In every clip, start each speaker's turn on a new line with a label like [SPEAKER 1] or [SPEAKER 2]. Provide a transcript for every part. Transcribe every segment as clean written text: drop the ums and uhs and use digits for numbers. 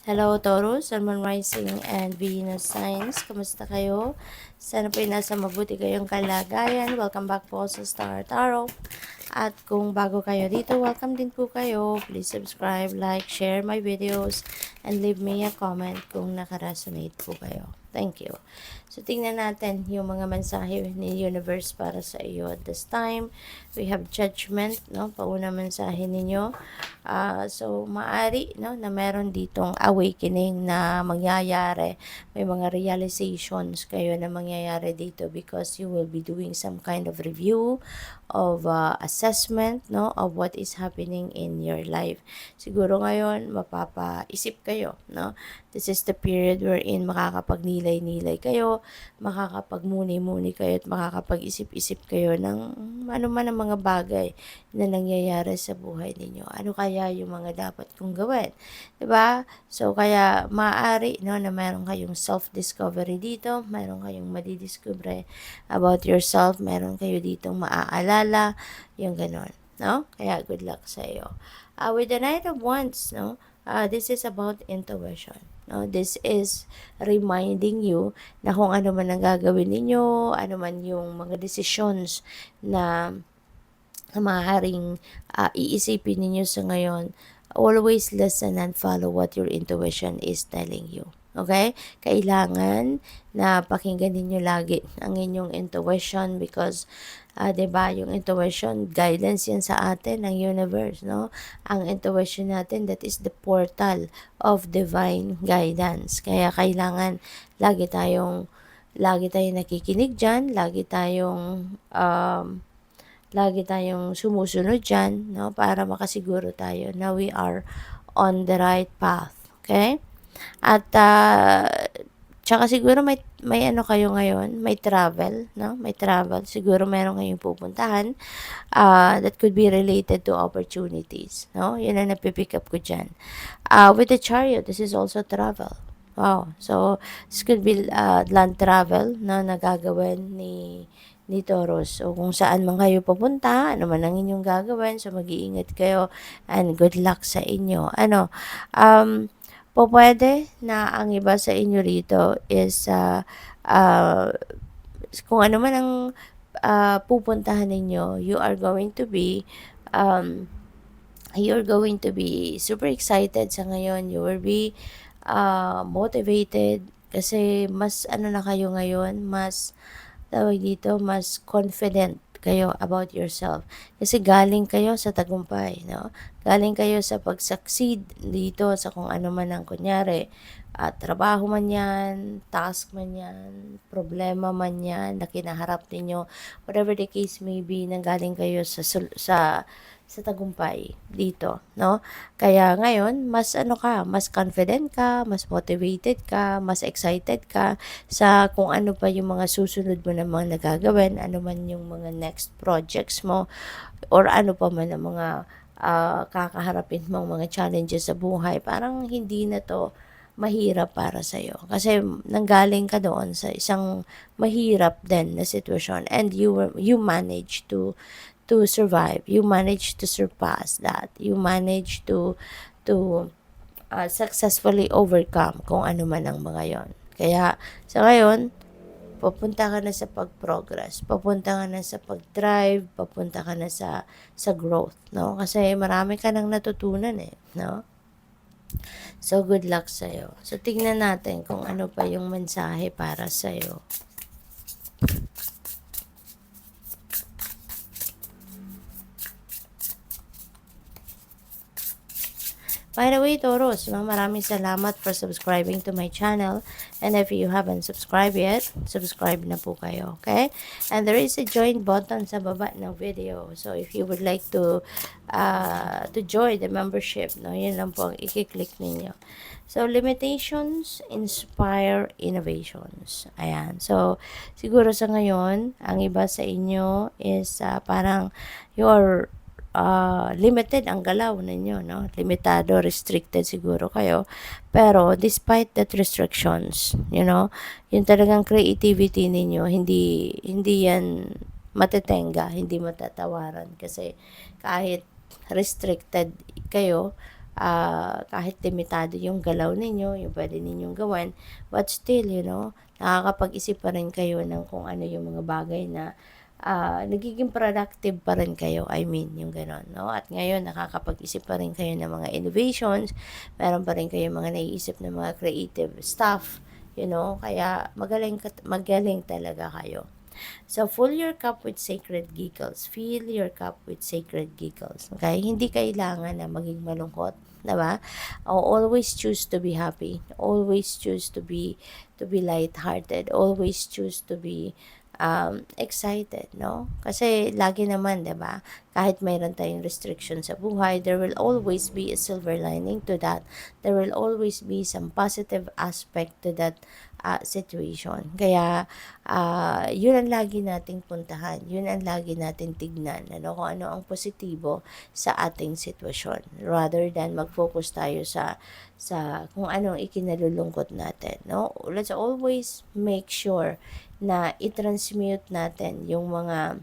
[SPEAKER 1] Hello Taurus, Sun, Moon Rising and Venus Signs. Kamusta kayo? Sana po nasa mabuti kayong kalagayan. Welcome back po sa Star Tarot. At kung bago kayo dito, welcome din po kayo. Please subscribe, like, share my videos, and leave me a comment kung nakaresonate po kayo. Thank you. So, tingnan natin yung mga mensahe ni Universe para sa iyo at this time. We have Judgment, no? Pauna mensahe ninyo. So, maari, no, na meron ditong awakening na mangyayari. May mga realizations kayo na mangyayari dito because you will be doing some kind of review of assessment, no, of what is happening in your life. Siguro ngayon, mapapaisip kayo, no? This is the period wherein makakapagnilay-nilay kayo, makakapagmuni-muni kayo at makakapag-isip-isip kayo ng ano man ang mga bagay na nangyayari sa buhay ninyo. Ano kaya yung mga dapat kong gawin? 'Di ba? So, kaya maaari, no, na meron kayong self-discovery dito, meron kayong madidiscover about yourself, meron kayo ditong maaalala, yung ganon, no? Kaya good luck sa iyo. With the Knight of Wands, no, this is about intuition. No, this is reminding you na kung ano man ang gagawin ninyo, ano man yung mga decisions na maaaring iisipin ninyo sa ngayon, always listen and follow what your intuition is telling you. Okay? Kailangan na pakinggan ninyo lagi ang inyong intuition because 'di ba, yung intuition, guidance yan sa atin ng universe, no? Ang intuition natin, that is the portal of divine guidance. Kaya kailangan lagi tayong nakikinig diyan, lagi tayong sumusunod dyan, no, para makasiguro tayo na we are on the right path. Okay? At tsaka siguro may ano kayo ngayon, may travel, no? May travel. Siguro meron kayong pupuntahan that could be related to opportunities, no? Yun ang napipick up ko dyan. With the Chariot, this is also travel. Wow. So, this could be land travel na nagagawin ni Taurus. So, kung saan man kayo papunta, ano man ang inyong gagawin, so mag-iingat kayo and good luck sa inyo. Pwede na ang iba sa inyo rito is kung ano man ang pupuntahan ninyo, you're going to be super excited sa ngayon. You will be motivated kasi mas ano na kayo ngayon, mas mas confident kayo about yourself. Kasi galing kayo sa tagumpay, no? Galing kayo sa pag-succeed dito sa kung ano man ang kunyari. Trabaho man yan, task man yan, problema man yan na kinaharap ninyo, whatever the case may be, nanggaling kayo sa tagumpay dito, no? Kaya ngayon, mas confident ka, mas motivated ka, mas excited ka sa kung ano pa yung mga susunod mo na mga nagagawin, ano man yung mga next projects mo, or ano pa man ang mga kakaharapin mong mga challenges sa buhay. Parang hindi na to mahirap para sa'yo. Kasi nanggaling ka doon sa isang mahirap din na sitwasyon and you manage to survive. You manage to surpass that. You manage to successfully overcome kung ano man ang mga yon. Kaya sa ngayon, papunta ka na sa pag-progress, papunta ka na sa pag-drive, papunta ka na sa growth, no? Kasi marami ka nang natutunan no? So, good luck sa'yo. So, tingnan natin kung ano pa yung mensahe para sa'yo. By the way, Taurus, maraming salamat for subscribing to my channel. And if you haven't subscribed yet, subscribe na po kayo, okay? And there is a join button sa baba ng video. So, if you would like to join the membership, no, yun lang po ang i-click ninyo. So, limitations, inspire innovations. Ayan. So, siguro sa ngayon, ang iba sa inyo is parang you're limited ang galaw ninyo, no? Limitado, restricted siguro kayo. Pero, despite that restrictions, yung talagang creativity ninyo, hindi yan matetenga, hindi matatawaran. Kasi, kahit restricted kayo, kahit limitado yung galaw ninyo, yung pwede ninyong gawin, but still, nakakapag-isip pa rin kayo ng kung ano yung mga bagay na nagiging productive pa rin kayo, I mean, yung gano'n, no? At ngayon, nakakapag-isip pa rin kayo ng mga innovations, meron pa rin kayo mga naiisip ng mga creative stuff, kaya magaling talaga kayo. So, fill your cup with sacred giggles. Fill your cup with sacred giggles. Okay? Hindi kailangan na maging malungkot. Diba? Always choose to be happy. Always choose to be lighthearted. Always choose to be excited, no? Kasi lagi naman, 'di ba? Kahit mayroon tayong restriction sa buhay, there will always be a silver lining to that. There will always be some positive aspect to that situation. Kaya, yun ang lagi nating puntahan. Yun ang lagi nating tignan, kung ano ang positibo sa ating sitwasyon. Rather than mag-focus tayo sa kung anong ikinalulungkot natin, no? Let's always make sure na i-transmute natin yung mga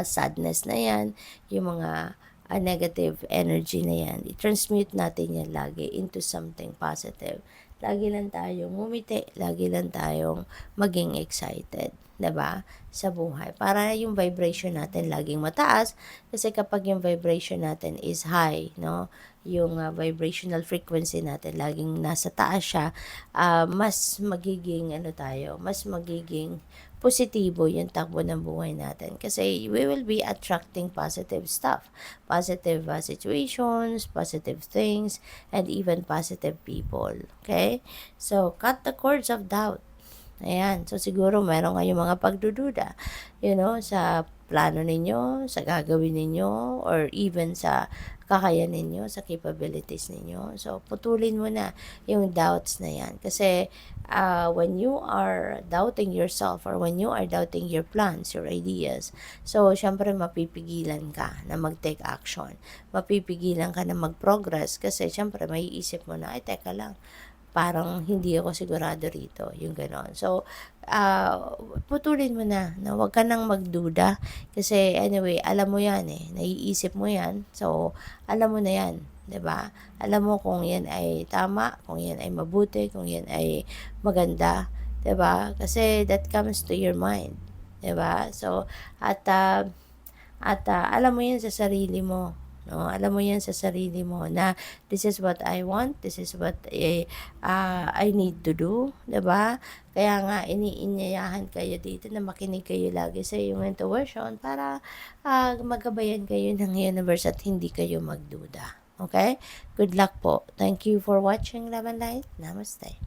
[SPEAKER 1] sadness na yan, yung mga negative energy na yan. I-transmute natin yan lagi into something positive. Lagi lang tayong ngumiti, lagi lang tayong maging excited, 'di ba? Sa buhay. Para yung vibration natin laging mataas kasi kapag yung vibration natin is high, no? Yung vibrational frequency natin laging nasa taas siya, mas magiging mas magiging positibo yung takbo ng buhay natin kasi we will be attracting positive stuff, positive situations, positive things, and even positive people. Okay? So, cut the cords of doubt. Ayan. So, siguro meron kayong mga pagdududa, sa plano ninyo, sa gagawin ninyo, or even sa kakayanin ninyo, sa capabilities ninyo. So, putulin mo na yung doubts na yan. Kasi, when you are doubting yourself or when you are doubting your plans, your ideas, so, syempre, mapipigilan ka na mag-take action. Mapipigilan ka na mag-progress kasi, syempre, may isip mo na, ay, teka lang, parang hindi ako sigurado rito, yung gano'n. So, putulin mo na huwag ka nang magduda kasi anyway, alam mo yan naiisip mo yan. So, alam mo na yan, 'di ba? Alam mo kung yan ay tama, kung yan ay mabuti, kung yan ay maganda, 'di ba? Kasi that comes to your mind, 'di ba? So, alam mo yan sa sarili mo, no? Alam mo yan sa sarili mo na this is what I want, this is what I need to do, 'di ba? Kaya nga iniinyayahan kayo dito na makinig kayo lagi sa iyong intuition para magabayan kayo ng universe at hindi kayo magduda. Okay? Good luck po. Thank you for watching Love and Light. Namaste.